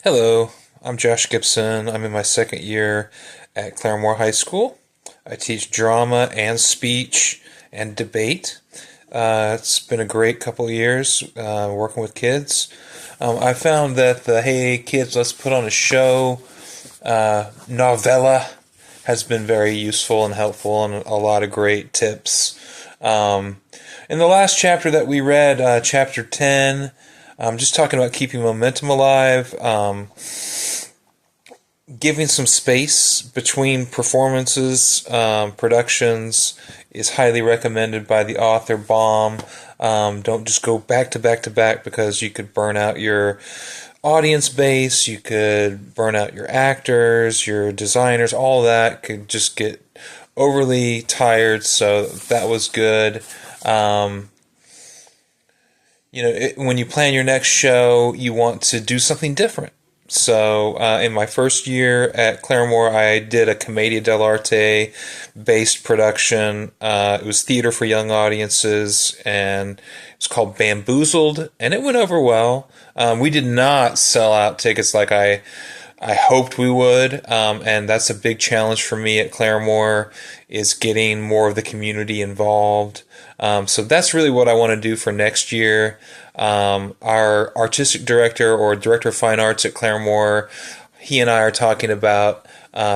Hello, I'm Josh Gibson. I'm in my second year at Claremore High School. I teach drama and speech and debate. It's been a great couple of years working with kids. I found that the Hey Kids, Let's Put on a Show novella has been very useful and helpful and a lot of great tips. In the last chapter that we read, chapter 10, just talking about keeping momentum alive, giving some space between performances, productions is highly recommended by the author Baum. Don't just go back to back to back because you could burn out your audience base, you could burn out your actors, your designers, all that could just get overly tired, so that was good. When you plan your next show, you want to do something different. So, in my first year at Claremore, I did a Commedia dell'arte based production. It was theater for young audiences, and it was called Bamboozled, and it went over well. We did not sell out tickets like I hoped we would, and that's a big challenge for me at Claremore, is getting more of the community involved. So that's really what I want to do for next year. Our artistic director or director of fine arts at Claremore, he and I are talking about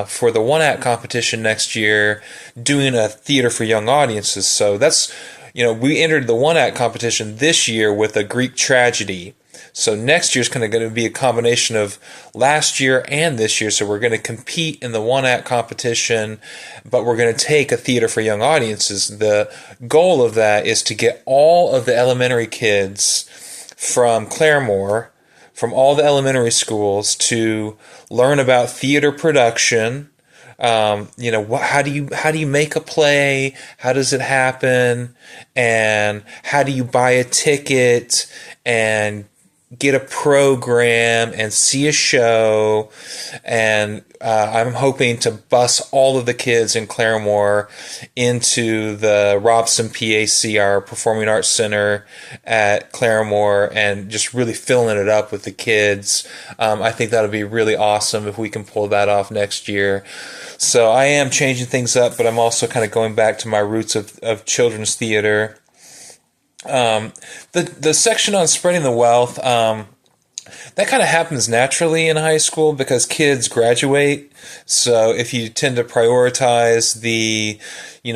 for the one act competition next year, doing a theater for young audiences. So that's, we entered the one act competition this year with a Greek tragedy. So next year's going to be a combination of last year and this year. So we're going to compete in the one act competition, but we're going to take a theater for young audiences. The goal of that is to get all of the elementary kids from Claremore, from all the elementary schools, to learn about theater production. How do you make a play? How does it happen? And how do you buy a ticket and get a program and see a show? And I'm hoping to bus all of the kids in Claremore into the Robson PAC, our Performing Arts Center at Claremore, and just really filling it up with the kids. I think that'll be really awesome if we can pull that off next year. So I am changing things up, but I'm also kind of going back to my roots of children's theater. The section on spreading the wealth, that kind of happens naturally in high school because kids graduate. So if you tend to prioritize the,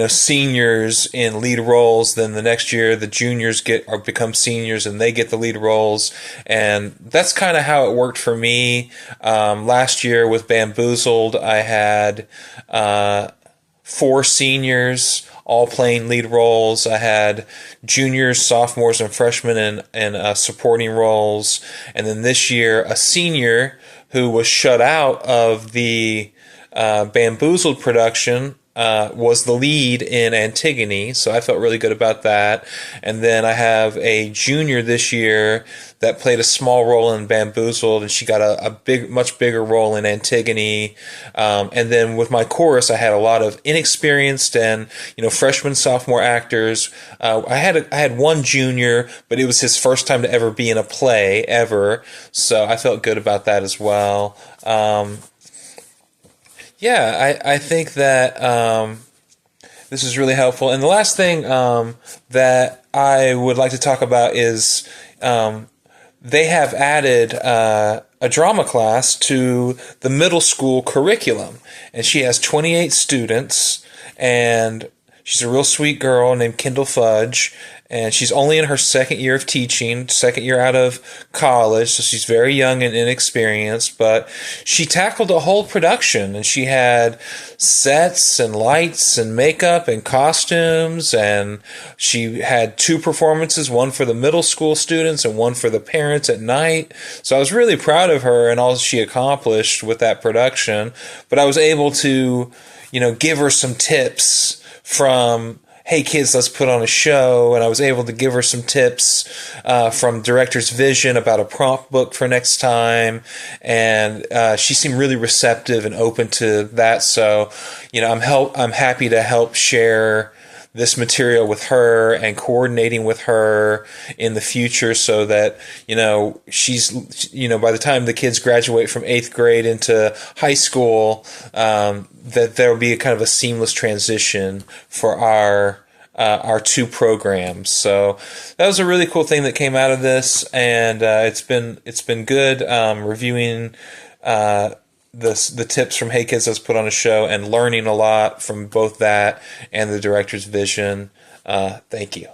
seniors in lead roles, then the next year the juniors become seniors and they get the lead roles. And that's kind of how it worked for me. Last year with Bamboozled, I had 4 seniors all playing lead roles. I had juniors, sophomores, and freshmen in supporting roles. And then this year, a senior who was shut out of the Bamboozled production was the lead in Antigone, so I felt really good about that. And then I have a junior this year that played a small role in Bamboozled, and she got a much bigger role in Antigone. And then with my chorus, I had a lot of inexperienced and freshman, sophomore actors. I had one junior, but it was his first time to ever be in a play ever, so I felt good about that as well. I think that this is really helpful. And the last thing that I would like to talk about is they have added a drama class to the middle school curriculum. And she has 28 students, and she's a real sweet girl named Kendall Fudge. And she's only in her second year of teaching, second year out of college, so she's very young and inexperienced, but she tackled a whole production, and she had sets and lights and makeup and costumes, and she had 2 performances, one for the middle school students and one for the parents at night. So I was really proud of her and all she accomplished with that production, but I was able to, give her some tips from Hey Kids, Let's Put on a Show, and I was able to give her some tips from director's vision about a prompt book for next time, and she seemed really receptive and open to that. So, I'm happy to help share this material with her and coordinating with her in the future so that, she's, by the time the kids graduate from 8th grade into high school, that there will be a kind of a seamless transition for our two programs. So that was a really cool thing that came out of this, and it's been good reviewing the tips from Hey Kids Let's Put on a Show and learning a lot from both that and the director's vision. Thank you.